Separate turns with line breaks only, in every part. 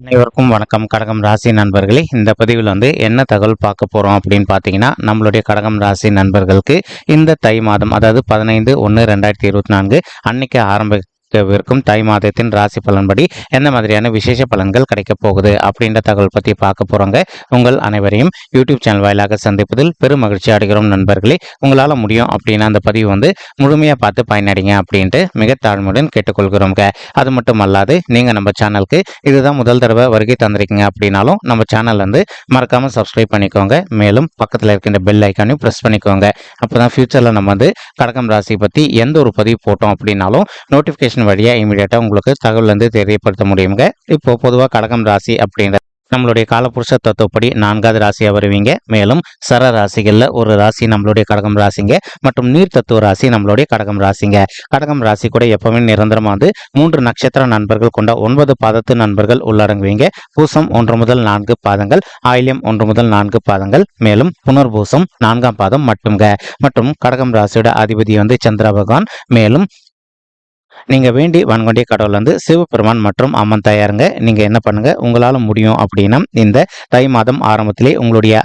அனைவருக்கும் வணக்கம். கடகம் ராசி நண்பர்களே, இந்த பதிவில் என்ன தகவல் பார்க்க போகிறோம் அப்படின்னு பார்த்தீங்கன்னா, நம்மளுடைய கடகம் ராசி நண்பர்களுக்கு இந்த தை மாதம், அதாவது 15/1/2024 அன்னைக்கு ஆரம்பிக்கவிருக்கும் தை மாதத்தின் ராசி பலன்படி என்ன மாதிரியான விசேஷ பலன்கள் கிடைக்க போகுது அப்படின்ற தகவல் பற்றி பார்க்க போகிறோங்க. உங்கள் அனைவரையும் யூடியூப் சேனல் வாயிலாக சந்திப்பதில் பெரும் மகிழ்ச்சி அடைகிறோம் நண்பர்களே. உங்களால் முடியும் அப்படின்னா அந்த பதிவு முழுமையாக பார்த்து பயனடைங்க அப்படின்ட்டு மிக தாழ்மையுடன் கேட்டுக்கொள்கிறோங்க. அது மட்டும் அல்லாது நீங்கள் நம்ம சேனலுக்கு இதுதான் முதல் தடவை வருகை தந்திருக்கீங்க அப்படின்னாலும் நம்ம சேனல் மறக்காமல் சப்ஸ்கிரைப் பண்ணிக்கோங்க. மேலும் பக்கத்தில் இருக்கின்ற பெல் ஐக்கானையும் ப்ரெஸ் பண்ணிக்கோங்க. அப்போ தான் ஃபியூச்சரில் நம்ம கடகம் ராசி பற்றி எந்த ஒரு பதிவு போட்டோம் அப்படின்னாலும் நோட்டிஃபிகேஷன் வழியாக இமீடியட்டாக உங்களுக்கு தகவல் தெரியப்படுத்த முடியுங்க. இப்போ பொதுவாக கடகம் ராசி அப்படின்ற நம்மளுடைய காலபுருஷ தத்துவப்படி 4வது ராசியாக வருவீங்க. மேலும் சர ராசிகளில் ஒரு ராசி நம்மளுடைய கடகம் ராசிங்க மற்றும் நீர் தத்துவ ராசி நம்மளுடைய கடகம் ராசிங்க. கடகம் ராசி கூட எப்பவுமே நிரந்தரமாக 3 நட்சத்திர நண்பர்கள் கொண்ட 9 பாதத்து நண்பர்கள் உள்ளடங்குவீங்க. பூசம் 1 முதல் 4 பாதங்கள், ஆயில்யம் 1 முதல் 4 பாதங்கள், மேலும் புனர்பூசம் 4ஆம் பாதம் மட்டும்ங்க. மற்றும் கடகம் ராசியோட அதிபதி சந்திர பகவான். மேலும் நீங்கள் வேண்டி வன்கொண்டிய கடவுள் சிவபெருமான் மற்றும் அம்மன் தாயாருங்க. நீங்கள் என்ன பண்ணுங்க, உங்களால் முடியும் அப்படின்னா இந்த தை மாதம் ஆரம்பத்திலே உங்களுடைய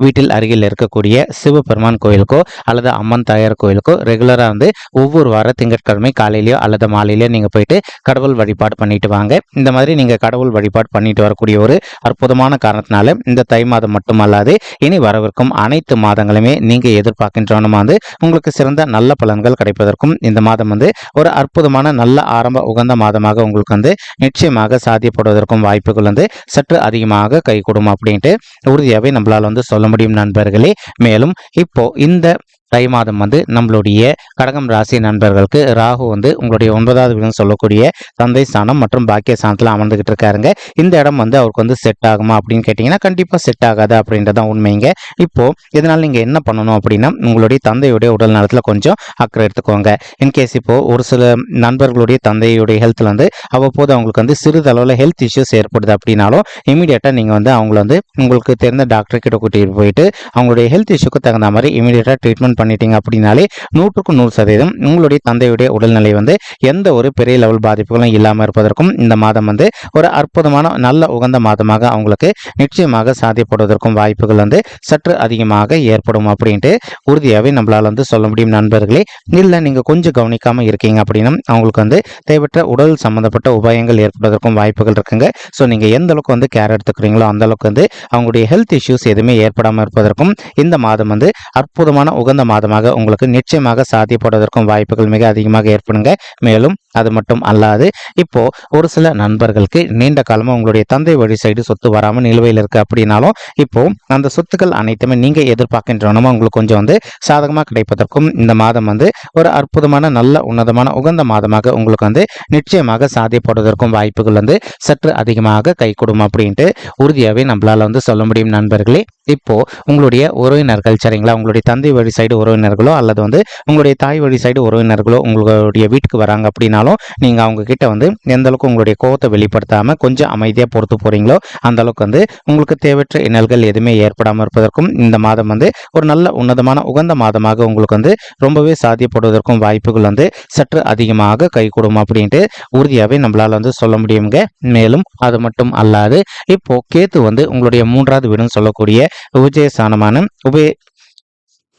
வீட்டில் அருகில் இருக்கக்கூடிய சிவபெருமான் கோயிலுக்கோ அல்லது அம்மன் தாயார் கோயிலுக்கோ ரெகுலராக ஒவ்வொரு வார திங்கட்கிழமை காலையிலையோ அல்லது மாலையிலையோ நீங்கள் போயிட்டு கடவுள் வழிபாடு பண்ணிட்டு வாங்க. இந்த மாதிரி நீங்கள் கடவுள் வழிபாடு பண்ணிட்டு வரக்கூடிய ஒரு அற்புதமான காரணத்தினால இந்த தை மாதம் மட்டுமல்லாது இனி வரவிருக்கும் அனைத்து மாதங்களுமே நீங்கள் எதிர்பார்க்கின்றவனும் உங்களுக்கு சிறந்த நல்ல பலன்கள் கிடைப்பதற்கும் இந்த மாதம் ஒரு அற்புதமான நல்ல ஆரம்ப உகந்த மாதமாக உங்களுக்கு நிச்சயமாக சாத்தியப்படுவதற்கும் வாய்ப்புகள் சற்று அதிகமாக கைகூடும் அப்படின்ட்டு உறுதியாகவே நம்மளால் சொல்ல முடியும் நண்பர்களே. மேலும் இப்போ இந்த தை மாதம் நம்மளுடைய கடகம் ராசி நண்பர்களுக்கு ராகு உங்களுடைய 9வது வீடுன்னு சொல்லக்கூடிய தந்தை ஸ்தானம் மற்றும் பாக்கிய ஸ்தானத்தில் அமர்ந்துகிட்டு இருக்காருங்க. இந்த இடம் அவருக்கு செட் ஆகுமா அப்படின்னு கேட்டிங்கன்னா கண்டிப்பாக செட் ஆகாது அப்படின்றதான் உண்மைங்க. இப்போ இதனால் நீங்கள் என்ன பண்ணணும் அப்படின்னா உங்களுடைய தந்தையுடைய உடல் நலத்தில் கொஞ்சம் அக்கறை எடுத்துக்கோங்க. இன்கேஸ் இப்போ ஒரு சில நண்பர்களுடைய தந்தையுடைய ஹெல்த்தில் அவ்வப்போது அவங்களுக்கு சிறிதளவில் ஹெல்த் இஷ்யூஸ் ஏற்படுது அப்படின்னாலும் இமீடியட்டாக நீங்கள் அவங்கள உங்களுக்கு தெரிந்த டாக்டர் கிட்ட கூட்டிகிட்டு போயிட்டு அவங்களுடைய ஹெல்த் இஷ்யூக்கு தகுந்த மாதிரி இமீடியட்டாக ட்ரீட்மெண்ட் பண்ணிட்டீங்க அப்படின்னாலே 100% உங்களுடைய தந்தையுடைய உடல்நிலை எந்த ஒரு பெரிய லெவல் பாதிப்புகளும் இல்லாமல் இருப்பதற்கும் இந்த மாதம் ஒரு அற்புதமான நல்ல உகந்த மாதமாக அவங்களுக்கு நிச்சயமாக சாத்தியப்படுவதற்கும் வாய்ப்புகள் சற்று அதிகமாக ஏற்படும் அப்படின்ட்டு உறுதியாகவே நம்மளால் சொல்ல முடியும் நண்பர்களே. இல்லை நீங்கள் கொஞ்சம் கவனிக்காமல் இருக்கீங்க அப்படின்னா அவங்களுக்கு தேவையற்ற உடல் சம்பந்தப்பட்ட உபாயங்கள் ஏற்படுவதற்கும் வாய்ப்புகள் இருக்குங்க. ஸோ நீங்கள் எந்த அளவுக்கு கேர் எடுத்துக்கிறீங்களோ அந்த அளவுக்கு அவங்களுடைய ஹெல்த் இஷ்யூஸ் எதுவுமே ஏற்படாமல் இருப்பதற்கும் இந்த மாதம் அற்புதமான உகந்த மாதமாக உங்களுக்கு நிச்சயமாக சாத்தியப்படுவதற்கும் வாய்ப்புகள் மிக அதிகமாக ஏற்படுங்க. மேலும் அது மட்டும் அல்லாது இப்போ ஒரு சில நண்பர்களுக்கு நீண்ட காலமாக உங்களுடைய தந்தை வழி சைடு சொத்து வராமல் நிலுவையில் இருக்கு அப்படின்னாலும் இப்போ அந்த சொத்துக்கள் அனைத்துமே நீங்க எதிர்பார்க்கின்றனமோ உங்களுக்கு கொஞ்சம் சாதகமாக கிடைப்பதற்கும் இந்த மாதம் ஒரு அற்புதமான நல்ல உன்னதமான உகந்த மாதமாக உங்களுக்கு நிச்சயமாக சாத்தியப்படுவதற்கும் வாய்ப்புகள் சற்று அதிகமாக கைகூடும் அப்படின்ட்டு உறுதியாகவே நம்மளால சொல்ல முடியும் நண்பர்களே. இப்போ உங்களுடைய உறவினர்கள் சரிங்களா, உங்களுடைய தந்தை வழி சைடு உறவினர்களோ அல்லது உங்களுடைய தாய் வழி சைடு உறவினர்களோ உங்களுடைய வீட்டுக்கு வராங்க அப்படின்னாலும் நீங்க அவங்க கிட்ட எந்த அளவுக்கு உங்களுடைய கோபத்தை வெளிப்படுத்தாம கொஞ்சம் அமைதியா பொறுத்து போறீங்களோ அந்த அளவுக்கு உங்களுக்கு தேவையற்ற இன்னல்கள் எதுவுமே ஏற்படாமல் இருப்பதற்கும் இந்த மாதம் ஒரு நல்ல உன்னதமான உகந்த மாதமாக உங்களுக்கு ரொம்பவே சாத்தியப்படுவதற்கும் வாய்ப்புகள் சற்று அதிகமாக கைகூடும் அப்படின்ட்டு உறுதியாகவே நம்மளால சொல்ல முடியுங்க. மேலும் அது மட்டும் அல்லாது இப்போ கேத்து உங்களுடைய 3வது வீடுன்னு சொல்லக்கூடிய உபஜயஸ்தானமான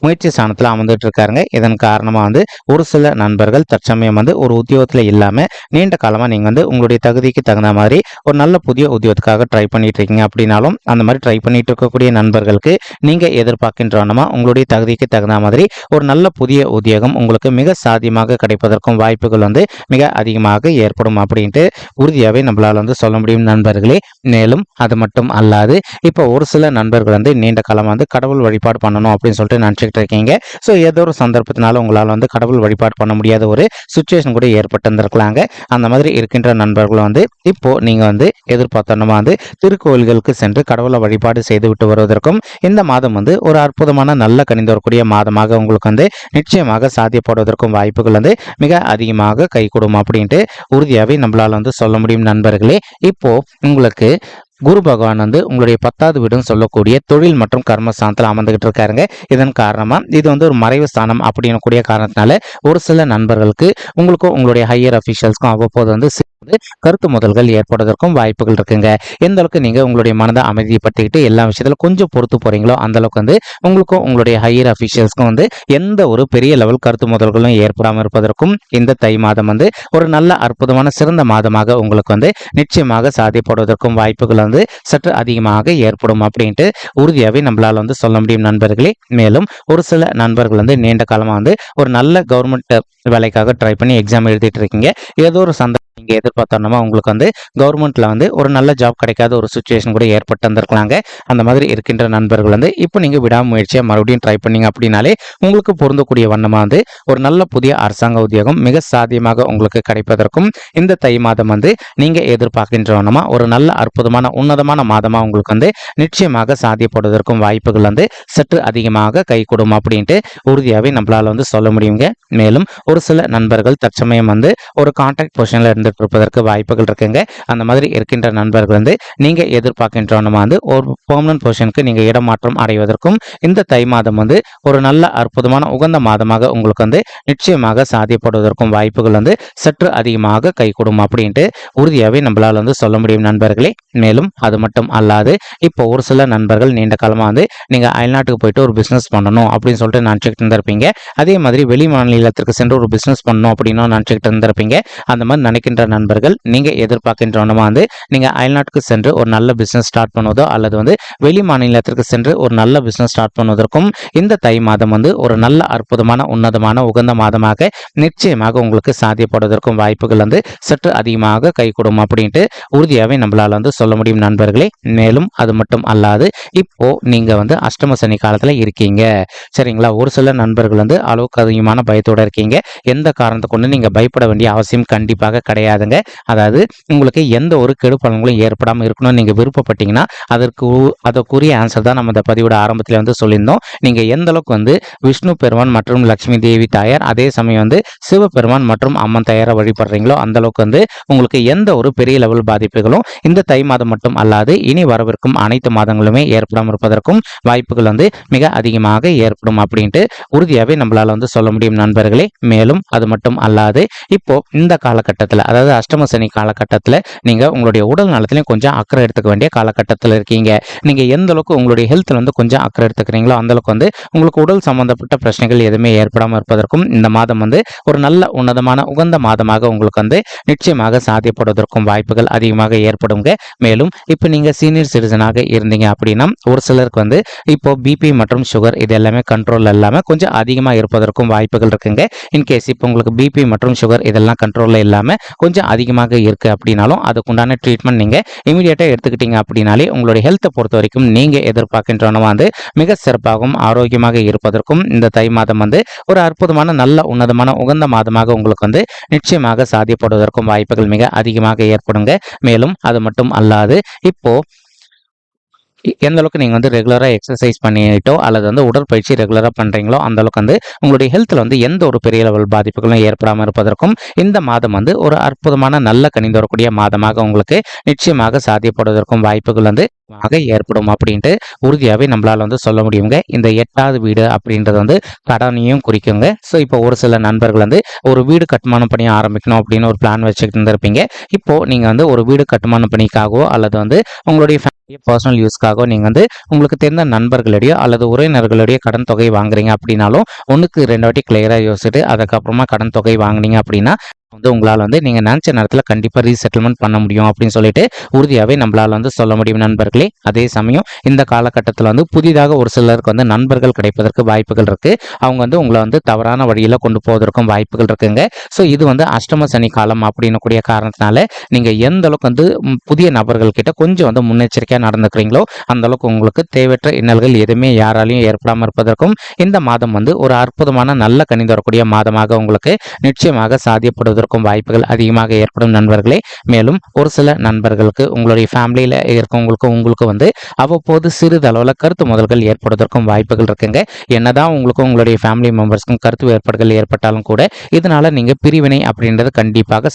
முயற்சி ஸ்தானத்தில் அமர்ந்துட்டு இருக்காருங்க. இதன் காரணமாக ஒரு சில நண்பர்கள் தற்சமயம் ஒரு உத்தியோகத்தில் இல்லாமல் நீண்ட காலமாக நீங்கள் உங்களுடைய தகுதிக்கு தகுந்த மாதிரி ஒரு நல்ல புதிய உத்தியோகத்துக்காக ட்ரை பண்ணிட்டு இருக்கீங்க அப்படின்னாலும் அந்த மாதிரி ட்ரை பண்ணிட்டு இருக்கக்கூடிய நண்பர்களுக்கு நீங்கள் எதிர்பார்க்கின்றனமா உங்களுடைய தகுதிக்கு தகுந்த மாதிரி ஒரு நல்ல புதிய உத்தியோகம் உங்களுக்கு மிக சாத்தியமாக கிடைப்பதற்கும் வாய்ப்புகள் மிக அதிகமாக ஏற்படும் அப்படின்ட்டு உறுதியாகவே நம்மளால் சொல்ல முடியும் நண்பர்களே. மேலும் அது மட்டும் அல்லாது இப்போ ஒரு சில நண்பர்கள் நீண்ட காலமாக கடவுள் வழிபாடு பண்ணணும் அப்படின்னு சொல்லிட்டு நினச்சிக்கிட்டு இருக்கீங்க. ஸோ ஏதோ ஒரு சந்தர்ப்பத்தினால உங்களால் கடவுள் வழிபாடு பண்ண முடியாத ஒரு சுச்சுவேஷன் கூட ஏற்பட்டு இருந்திருக்கலாங்க. அந்த மாதிரி இருக்கின்ற நண்பர்களும் இப்போ நீங்க எதிர்பார்த்தனமா திருக்கோயில்களுக்கு சென்று கடவுளை வழிபாடு செய்து விட்டு வருவதற்கும் இந்த மாதம் ஒரு அற்புதமான நல்ல கணிந்து வரக்கூடிய மாதமாக உங்களுக்கு நிச்சயமாக சாத்தியப்படுவதற்கும் வாய்ப்புகள் மிக அதிகமாக கைகூடும் அப்படின்ட்டு உறுதியாகவே நம்மளால சொல்ல முடியும் நண்பர்களே. இப்போ உங்களுக்கு குரு பகவான் உங்களுடைய 10வது வீடுன்னு சொல்லக்கூடிய தொழில் மற்றும் கர்மஸ்தானத்தில் அமர்ந்துகிட்டு இருக்காருங்க. இதன் காரணமா இது ஒரு மறைவு ஸ்தானம் அப்படின்னு கூடிய காரணத்தினால ஒரு சில நண்பர்களுக்கு உங்களுக்கும் உங்களுடைய ஹையர் அஃபீஷியல்ஸ்க்கும் அவ்வப்போது கருத்து முதல்கள் ஏற்படுவதற்கும் வாய்ப்புகள் இருக்குங்க. எந்த அளவுக்கு நீங்க உங்களுடைய மனதை அமைதிப்படுத்திக்கிட்டு எல்லா விஷயத்துல கொஞ்சம் பொறுத்து போறீங்களோ அந்த அளவுக்கு உங்களுக்கும் உங்களுடைய ஹையர் அபிஷியல்ஸ்க்கும் எந்த ஒரு பெரிய லெவல் கருத்து முதல்களும் ஏற்படாமல் இருப்பதற்கும் இந்த தை மாதம் ஒரு நல்ல அற்புதமான சிறந்த மாதமாக உங்களுக்கு நிச்சயமாக சாதிப்படுவதற்கும் வாய்ப்புகள் சற்று அதிகமாக ஏற்படும் அப்படின்ட்டு உறுதியாகவே நம்மளால சொல்ல முடியும் நண்பர்களே. மேலும் ஒரு சில நண்பர்கள் நீண்ட காலமா ஒரு நல்ல கவர்மெண்ட் வேலைக்காக ட்ரை பண்ணி எக்ஸாம் எழுதிட்டு இருக்கீங்க. ஏதோ ஒரு சந்தர்ப்பம் நீங்க எதிர்பார்த்தோம்னா உங்களுக்கு கவர்மெண்ட்ல ஒரு நல்ல ஜாப் கிடைக்காத ஒரு சுச்சுவேஷன் கூட ஏற்பட்டு வந்திருக்கலாங்க. அந்த மாதிரி இருக்கின்ற நண்பர்கள் இப்போ நீங்க விடாமுயற்சியா மறுபடியும் ட்ரை பண்ணீங்க அப்படின்னாலே உங்களுக்கு பொருந்தக்கூடிய வண்ணமா ஒரு நல்ல புதிய அரசாங்க உத்தியோகம் மிக சாத்தியமாக உங்களுக்கு கிடைப்பதற்கும் இந்த தை மாதம் நீங்க எதிர்பார்க்கின்ற வண்ணமா ஒரு நல்ல அற்புதமான உன்னதமான மாதமா உங்களுக்கு நிச்சயமாக சாத்தியப்படுவதற்கும் வாய்ப்புகள் சற்று அதிகமாக கை கொடுக்கும் அப்படின்ட்டு உறுதியாகவே நம்மளால சொல்ல முடியுங்க. மேலும் ஒரு சில நண்பர்கள் தற்சமயம் ஒரு கான்ட்ராக்ட் பொசிஷன்ல இருந்துட்டு இருப்பதற்கு வாய்ப்புகள் இருக்குங்க. அந்த மாதிரி இருக்கின்ற நண்பர்கள் நீங்க எதிர்பார்க்கின்றவனமா ஒரு பெர்மனன்ட் பொசிஷனுக்கு நீங்க இடமாற்றம் அடைவதற்கும் இந்த தை மாதம் ஒரு நல்ல அற்புதமான உகந்த மாதமாக உங்களுக்கு நிச்சயமாக சாத்தியப்படுவதற்கும் வாய்ப்புகள் சற்று அதிகமாக கை கொடுக்கும் அப்படின்ட்டு உறுதியாகவே நம்மளால சொல்ல முடியும் நண்பர்களே. மேலும் அது மட்டும் அல்லாது இப்போ ஒரு சில நண்பர்கள் நீண்ட காலமா நீங்க அயல்நாட்டுக்கு போயிட்டு ஒரு பிசினஸ் பண்ணணும் அப்படின்னு சொல்லிட்டு நினைச்சுக்கிட்டு இருந்திருப்பீங்க. அதே மாதிரி வெளி மாநிலத்திற்கு சென்று ஒரு பிசினஸ் பண்ணணும் அப்படின்னு நினைச்சுக்கிட்டு இருந்திருப்பீங்க. அந்த மாதிரி நினைக்கின்ற நண்பர்கள் நீங்க எதிர்பார்க்கின்றவனமா நீங்க அயல்நாட்டுக்கு சென்று ஒரு நல்ல பிசினஸ் ஸ்டார்ட் பண்ணுவதோ அல்லது வெளி மாநிலத்திற்கு சென்று ஒரு நல்ல பிசினஸ் ஸ்டார்ட் பண்ணுவதற்கும் இந்த தை மாதம் ஒரு நல்ல அற்புதமான உன்னதமான உகந்த மாதமாக நிச்சயமாக உங்களுக்கு சாத்தியப்படுவதற்கும் வாய்ப்புகள் சற்று அதிகமாக கை கொடுக்கும் அப்படின்ட்டு உறுதியாகவே நம்மளால சொல்ல முடியும் நண்பர்களே. மேலும் அது மட்டும் அல்லாது இப்போ நீங்க அஷ்டம சனி காலத்துல இருக்கீங்க சரிங்களா. ஒரு சில நண்பர்கள் அளவுக்கு அதிகமான பயத்தோட இருக்கீங்க. எந்த காரணத்தை கொண்டு நீங்க பயப்பட வேண்டிய அவசியம் கண்டிப்பாக கிடையாதுங்க. அதாவது உங்களுக்கு எந்த ஒரு கெடு பலன்களும் ஏற்படாமல் இருக்கணும்னு நீங்க விருப்பப்பட்டீங்கன்னா அதற்குரிய ஆன்சர் தான் நம்ம இந்த பதிவோட ஆரம்பத்தில் சொல்லியிருந்தோம். நீங்க எந்த அளவுக்கு விஷ்ணு பெருமான் மற்றும் லட்சுமி தேவி தாயார் அதே சமயம் சிவபெருமான் மற்றும் அம்மன் தாயாரை வழிபடுறீங்களோ அந்த அளவுக்கு உங்களுக்கு எந்த ஒரு பெரிய லெவல் பாதிப்புகளும் இந்த தை மாதம் மட்டும் அல்லாது இனி வரவிருக்கும் அனைத்து மாதங்களுமே ஏற்படாமல் இருப்பதற்கும் வாய்ப்புகள் மிக அதிகமாக ஏற்படும் அப்படின்ட்டு உறுதியாகவே நம்மளால சொல்ல முடியும் நண்பர்களே. மேலும் அது மட்டும் அல்லாது இப்போ இந்த காலகட்டத்தில் அதாவது அஷ்டம சனி காலகட்டத்தில் நீங்க உங்களுடைய உடல் நலத்திலையும் கொஞ்சம் அக்கறை எடுத்துக்க வேண்டிய காலகட்டத்தில் இருக்கீங்க. நீங்க எந்த அளவுக்கு உங்களுடைய ஹெல்த்ல கொஞ்சம் அக்கறை எடுத்துக்கிறீங்களோ அந்த அளவுக்கு உங்களுக்கு உடல் சம்பந்தப்பட்ட பிரச்சனைகள் எதுவுமே ஏற்படாமல் இருப்பதற்கும் இந்த மாதம் ஒரு நல்ல உன்னதமான உகந்த மாதமாக உங்களுக்கு நிச்சயமாக சாத்தியப்படுவதற்கும் வாய்ப்புகள் அதிகமாக ஏற்படுங்க. மேலும் இப்போ நீங்க சீனியர் சிட்டிசனாக இருந்தீங்க அப்படின்னா ஒரு சிலருக்கு இப்போ பிபி மற்றும் சுகர் இது எல்லாமே கண்ட்ரோல் இல்லாமல் கொஞ்சம் அதிகமாக இருப்பதற்கும் வாய்ப்புகள் இருக்குங்க. இன்கேஸ் இப்போ உங்களுக்கு பிபி மற்றும் சுகர் இதெல்லாம் கண்ட்ரோலில் இல்லாமல் கொஞ்சம் அதிகமாக இருக்கு அப்படின்னாலும் அதுக்குண்டான ட்ரீட்மெண்ட் நீங்க இமீடியட்டா எடுத்துக்கிட்டீங்க அப்படின்னாலே உங்களுடைய ஹெல்த்தை பொறுத்த வரைக்கும் நீங்க எதிர்பார்க்கின்றவனமா மிக சிறப்பாகவும் ஆரோக்கியமாக இருப்பதற்கும் இந்த தை மாதம் ஒரு அற்புதமான நல்ல உன்னதமான உகந்த மாதமாக உங்களுக்கு நிச்சயமாக சாத்தியப்படுவதற்கும் வாய்ப்புகள் மிக அதிகமாக ஏற்படுங்க. மேலும் அது மட்டும் அல்லாது இப்போ எந்த அளவுக்கு நீங்கள் ரெகுலராக எக்ஸசைஸ் பண்ணிட்டோ அல்லது உடற்பயிற்சி ரெகுலராக பண்ணுறீங்களோ அந்த அளவுக்கு உங்களுடைய ஹெல்த்தில் எந்த ஒரு பெரிய லெவல் பாதிப்புகளும் ஏற்படாமல் இருப்பதற்கும் இந்த மாதம் ஒரு அற்புதமான நல்ல கணிந்து வரக்கூடிய மாதமாக உங்களுக்கு நிச்சயமாக சாத்தியப்படுவதற்கும் வாய்ப்புகள் ஏற்படும் அப்படின்ட்டு உறுதியாகவே நம்மளால சொல்ல முடியுங்க. இந்த 8வது வீடு அப்படின்றது கடனையும் குறிக்குங்க. ஸோ இப்போ ஒரு சில நண்பர்கள் ஒரு வீடு கட்டுமான பணியை ஆரம்பிக்கணும் அப்படின்னு ஒரு பிளான் வச்சுக்கிட்டு இருந்திருப்பீங்க. இப்போ நீங்க ஒரு வீடு கட்டுமான பணிக்காகவோ அல்லது உங்களுடைய பர்சனல் யூஸ்க்காக நீங்க உங்களுக்கு தெரிந்த நண்பர்களுடைய அல்லது உறவினர்களுடைய கடன் தொகை வாங்குறீங்க அப்படின்னாலும் ஒன்றுக்கு 2 வாட்டி கிளியரா யோசிச்சுட்டு அதுக்கப்புறமா கடன் தொகை வாங்குனீங்க அப்படின்னா உங்களால் நீங்க நினைச்ச நேரத்தில் கண்டிப்பா ரீசெட்டில்மெண்ட் பண்ண முடியும் அப்படின்னு சொல்லிட்டு உறுதியாகவே நம்மளால சொல்ல முடியும் நண்பர்களே. அதே சமயம் இந்த காலகட்டத்தில் புதிதாக ஒரு சிலருக்கு நண்பர்கள் கிடைப்பதற்கு வாய்ப்புகள் இருக்கு. அவங்க உங்களை தவறான வழியில கொண்டு போவதற்கும் வாய்ப்புகள் இருக்குங்க. ஸோ இது அஷ்டம சனி காலம் அப்படின்னு கூடிய காரணத்தினால நீங்க எந்த அளவுக்கு புதிய நபர்கள் கிட்ட கொஞ்சம் முன்னெச்சரிக்கையா நடந்துக்கிறீங்களோ அந்த அளவுக்கு உங்களுக்கு தேவையற்ற இன்னல்கள் எதுவுமே யாராலையும் ஏற்படாமல் இருப்பதற்கும் இந்த மாதம் ஒரு அற்புதமான நல்ல கணிந்து வரக்கூடிய மாதமாக உங்களுக்கு நிச்சயமாக சாத்தியப்படுவதற்கு வாய்ப்புகள் அதிகமாக ஏற்படும் நண்பர்களே. மேலும் ஒரு சில நண்பர்களுக்கு உங்களுடைய ஃபேமிலியில உங்களுக்கு அவ்வப்போது சிறிதளவில் கருத்து முதல்கள் ஏற்படுவதற்கும் வாய்ப்புகள் இருக்குங்க. என்னதான் உங்களுக்கும் உங்களுடைய ஃபேமிலி மெம்பர்ஸ்க்கும் கருத்து வேறுபாடுகள் ஏற்பட்டாலும் கூட இதனால நீங்க பிரிவினை அப்படின்றது கண்டிப்பாக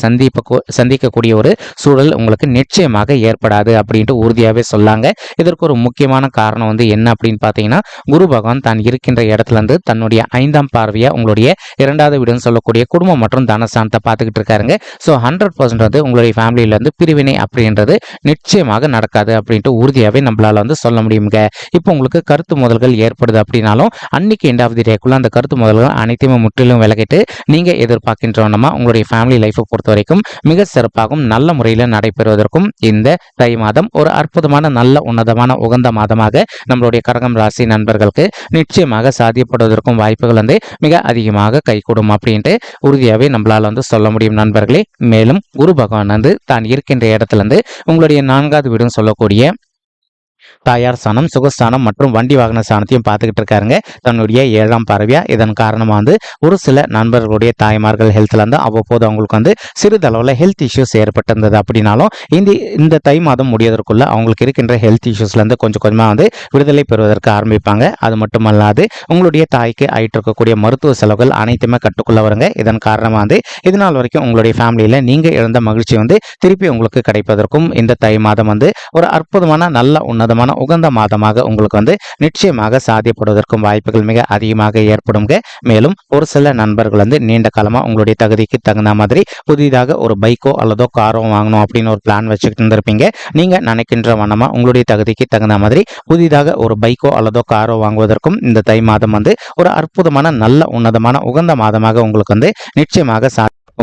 சந்திக்கக்கூடிய ஒரு சூழல் உங்களுக்கு நிச்சயமாக ஏற்படாது அப்படின்ட்டு உறுதியாகவே சொல்லாங்க. இதற்கு ஒரு முக்கியமான காரணம் என்ன அப்படின்னு பார்த்தீங்கன்னா குரு பகவான் தான் இருக்கின்ற இடத்துல தன்னுடைய 5ஆம் பார்வையா உங்களுடைய 2வது வீடுன்னு சொல்லக்கூடிய குடும்பம் மற்றும் தனஸ்தானத்தை பார்த்துக்கிட்டு இருக்காருங்க. ஸோ 100% வந்து உங்களுடைய ஃபேமிலியில இருந்து பிரிவினை அப்படின்றது நிச்சயமாக நடக்காது அப்படின்ட்டு உறுதியாவே நம்மளால வந்து சொல்ல முடியுங்க. இப்போ உங்களுக்கு கருத்து மோதல்கள் ஏற்படுது அப்படின்னாலும் அன்னைக்கு எண்ட் ஆஃப் தி டேக்குள்ள அந்த கருத்து மோதல்கள் அனைத்தையுமே முற்றிலும் விலகிட்டு நீங்க எதிர்பார்க்கின்ற வண்ணமா உங்களுடைய ஃபேமிலி லைஃபை பொறுத்த வரைக்கும் மிக சிறப்பாகவும் நல்ல முறையில் நடைபெறுவதற்கும் இந்த தை மாதம் ஒரு அற்புதமான நல்ல உன்னதமான உகந்த மாதமாக நம்மளுடைய கடகம் ராசி நண்பர்களுக்கு நிச்சயமாக சாத்தியப்படுவதற்கும் வாய்ப்புகள் வந்து மிக அதிகமாக கைகூடும் அப்படின்ட்டு உறுதியாகவே நம்மளால வந்து சொல்ல முடியும் நண்பர்களே. மேலும் குரு பகவான் வந்து தான் இருக்கின்ற இடத்துல இருந்து உங்களுடைய 4வது வீடுன்னு சொல்லக்கூடிய தாயார் ஸ்தானம், சுகஸ்தானம் மற்றும் வண்டி வாகன ஸ்தானத்தையும் பார்த்துக்கிட்டு இருக்காருங்க தன்னுடைய 7ஆம் பார்வையா. இதன் காரணமாக வந்து ஒரு சில நண்பர்களுடைய தாய்மார்கள் ஹெல்த்ல இருந்து அவ்வப்போது அவங்களுக்கு வந்து சிறிதளவில் ஹெல்த் இஷ்யூஸ் ஏற்பட்டிருந்தது அப்படின்னாலும் இந்த தை மாதம் முடிவதற்குள்ள அவங்களுக்கு இருக்கின்ற ஹெல்த் இஷ்யூஸ்ல இருந்து கொஞ்சம் கொஞ்சமாக வந்து விடுதலை பெறுவதற்கு ஆரம்பிப்பாங்க. அது மட்டுமல்லாது உங்களுடைய தாய்க்கு ஆயிட்டு இருக்கக்கூடிய மருத்துவ செலவுகள் அனைத்துமே கட்டுக்குள்ள வருங்க. இதன் காரணமாக வந்து இதனால் வரைக்கும் உங்களுடைய ஃபேமிலியில நீங்க இழந்த மகிழ்ச்சி வந்து திருப்பி உங்களுக்கு கிடைப்பதற்கும் இந்த தை மாதம் வந்து ஒரு அற்புதமான நல்ல உன்னதமான உகந்த மாதமாக உங்களுக்கு வந்து நிச்சயமாக சாத்தியப்படுவதற்கும் வாய்ப்புகள் மிக அதிகமாக ஏற்படுங்க. மேலும் ஒரு சில நண்பர்கள் வந்து நீண்ட காலமா உங்களுடைய தகுதிக்கு தகுந்த மாதிரி புதிதாக ஒரு பைக்கோ அல்லதோ காரோ வாங்கணும் அப்படின்னு ஒரு பிளான் வச்சுக்கிட்டு இருந்திருப்பீங்க. நீங்க நினைக்கின்ற வண்ணமா உங்களுடைய தகுதிக்கு தகுந்த மாதிரி புதிதாக ஒரு பைக்கோ அல்லதோ காரோ வாங்குவதற்கும் இந்த தை மாதம் வந்து ஒரு அற்புதமான நல்ல உன்னதமான உகந்த மாதமாக உங்களுக்கு வந்து நிச்சயமாக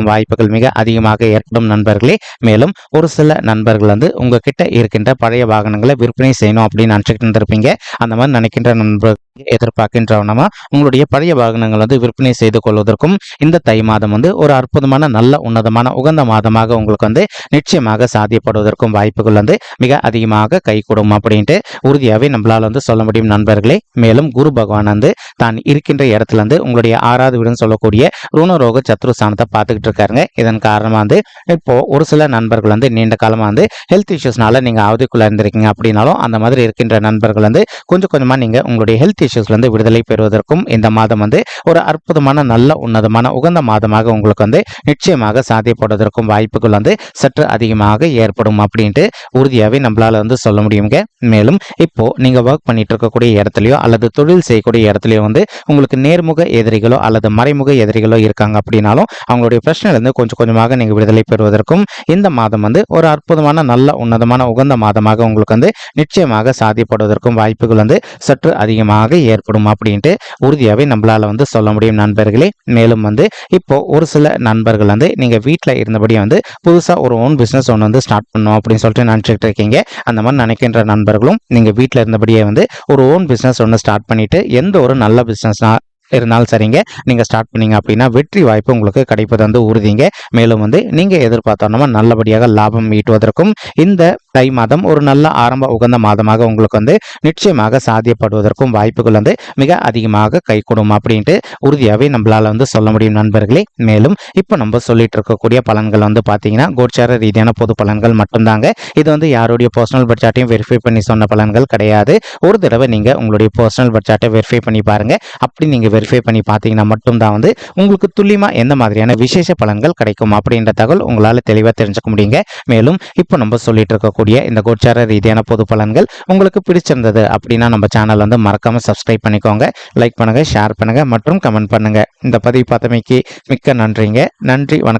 வாய்ப்புகள் மிக அதிகமாக ஏற்படும் நண்பர்களே. மேலும் ஒரு சில நண்பர்கள் வந்து உங்ககிட்ட இருக்கின்ற பழைய வாகனங்களை விற்பனை செய்யணும் அப்படின்னு நினைச்சுக்கிட்டு இருந்திருப்பீங்க. அந்த மாதிரி நினைக்கின்ற நண்பர்கள் எதிர்பார்க்கின்றவனமா உங்களுடைய பழைய வாகனங்கள் வந்து விற்பனை செய்து கொள்வதற்கும் இந்த தை மாதம் வந்து ஒரு அற்புதமான நல்ல உன்னதமான உகந்த மாதமாக உங்களுக்கு வந்து நிச்சயமாக சாத்தியப்படுவதற்கும் வாய்ப்புகள் வந்து மிக அதிகமாக கைகூடும் அப்படின்ட்டு உறுதியாகவே நம்மளால வந்து சொல்ல முடியும் நண்பர்களே. மேலும் குரு பகவான் வந்து தான் இருக்கின்ற இடத்துல இருந்து உங்களுடைய 6வது வீடுன்னு சொல்லக்கூடிய ருணரோக சத்ருஸ்தானத்தை பார்த்துக்கிட்டு இருக்காருங்க. இதன் காரணமா வந்து இப்போ ஒரு சில நண்பர்கள் வந்து நீண்ட காலமா வந்து ஹெல்த் இஷ்யூஸ்னால நீங்க அவதிக்குள்ள இருந்திருக்கீங்க அப்படின்னாலும் அந்த மாதிரி இருக்கின்ற நண்பர்கள் வந்து கொஞ்சம் கொஞ்சமா நீங்க உங்களுடைய ஹெல்த் இஷ்யூஸ்ல இருந்து விடுதலை பெறுவதற்கும் இந்த மாதம் வந்து ஒரு அற்புதமான நல்ல உன்னதமான உகந்த மாதமாக உங்களுக்கு வந்து நிச்சயமாக சாத்தியப்படுவதற்கும் வாய்ப்புகள் வந்து சற்று அதிகமாக ஏற்படும் அப்படின்ட்டு உறுதியாகவே நம்மளால வந்து சொல்ல முடியுங்க. மேலும் இப்போ நீங்க ஒர்க் பண்ணிட்டு இருக்கக்கூடிய இடத்துலயோ அல்லது தொழில் செய்யக்கூடிய இடத்துலயோ வந்து உங்களுக்கு நேர்முக எதிரிகளோ அல்லது மறைமுக எதிரிகளோ இருக்காங்க அப்படின்னாலும் அவங்களுடைய பிரச்சனையில இருந்து கொஞ்சம் கொஞ்சமாக நீங்க விடுதலை பெறுவதற்கும் இந்த மாதம் வந்து ஒரு அற்புதமான நல்ல உன்னதமான உகந்த மாதமாக உங்களுக்கு வந்து நிச்சயமாக சாத்தியப்படுவதற்கும் வாய்ப்புகள் வந்து சற்று அதிகமாக ஏற்படும் அப்படின்ட்டு உறுதியாகவே நம்மளால வந்து சொல்ல முடியும் நண்பர்களே. மேலும் வந்து இப்போ ஒரு சில நண்பர்கள் வந்து நீங்க வீட்டில் இருந்தபடியே வந்து புதுசா ஒரு ஓன் பிசினஸ் ஒன்று வந்து ஸ்டார்ட் பண்ணணும் அப்படின்னு சொல்லிட்டு நினைச்சிட்டு இருக்கீங்க. அந்த மாதிரி நினைக்கின்ற நண்பர்களும் நீங்க வீட்டில் இருந்தபடியே வந்து ஒரு ஓன் பிசினஸ் ஒன்று ஸ்டார்ட் பண்ணிட்டு எந்த ஒரு நல்ல பிசினஸ் இருந்தாலும் சரிங்க நீங்க ஸ்டார்ட் பண்ணீங்க அப்படின்னா வெற்றி வாய்ப்பு உங்களுக்கு கிடைப்பது வந்து உறுதிங்க. மேலும் வந்து நீங்க எதிர்பார்த்தோம்னா நல்லபடியாக லாபம் ஈட்டுவதற்கும் இந்த தை மாதம் ஒரு நல்ல ஆரம்ப உகந்த மாதமாக உங்களுக்கு வந்து நிச்சயமாக சாத்தியப்படுவதற்கும் வாய்ப்புகள் வந்து மிக அதிகமாக கைகூடும் அப்படின்ட்டு உறுதியாகவே நம்மளால வந்து சொல்ல முடியும் நண்பர்களே. மேலும் இப்போ நம்ம சொல்லிட்டு இருக்கக்கூடிய பலன்கள் வந்து பார்த்தீங்கன்னா கோச்சார ரீதியான பொது பலன்கள் மட்டும்தாங்க. இது வந்து யாருடைய பர்சனல் பட்ஜெட்டையும் வெரிஃபை பண்ணி சொன்ன பலன்கள் கிடையாது. ஒரு தடவை நீங்க உங்களுடைய பர்சனல் பட்ஜெட்டை வெரிஃபை பண்ணி பாருங்க. அப்படி நீங்க வெரிஃபை பண்ணி பார்த்தீங்கன்னா மட்டும்தான் வந்து உங்களுக்கு துல்லியமா எந்த மாதிரியான விசேஷ பலன்கள் கிடைக்கும் அப்படின்ற தகவல் உங்களால தெளிவாக தெரிஞ்சுக்க முடியுங்க. மேலும் இப்போ நம்ம சொல்லிட்டு இருக்கக்கூடிய இந்த கோச்சார ரீதியான பொது பலன்கள் உங்களுக்கு பிடிச்சிருந்தது அப்படின்னா நம்ம சேனல் வந்து மறக்காம சப்ஸ்கிரைப் பண்ணிக்கோங்க, லைக் பண்ணுங்க, ஷேர் பண்ணுங்க மற்றும் கமெண்ட் பண்ணுங்க. இந்த பதிவு பார்த்தமைக்கு மிக்க நன்றிங்க. நன்றி, வணக்கம்.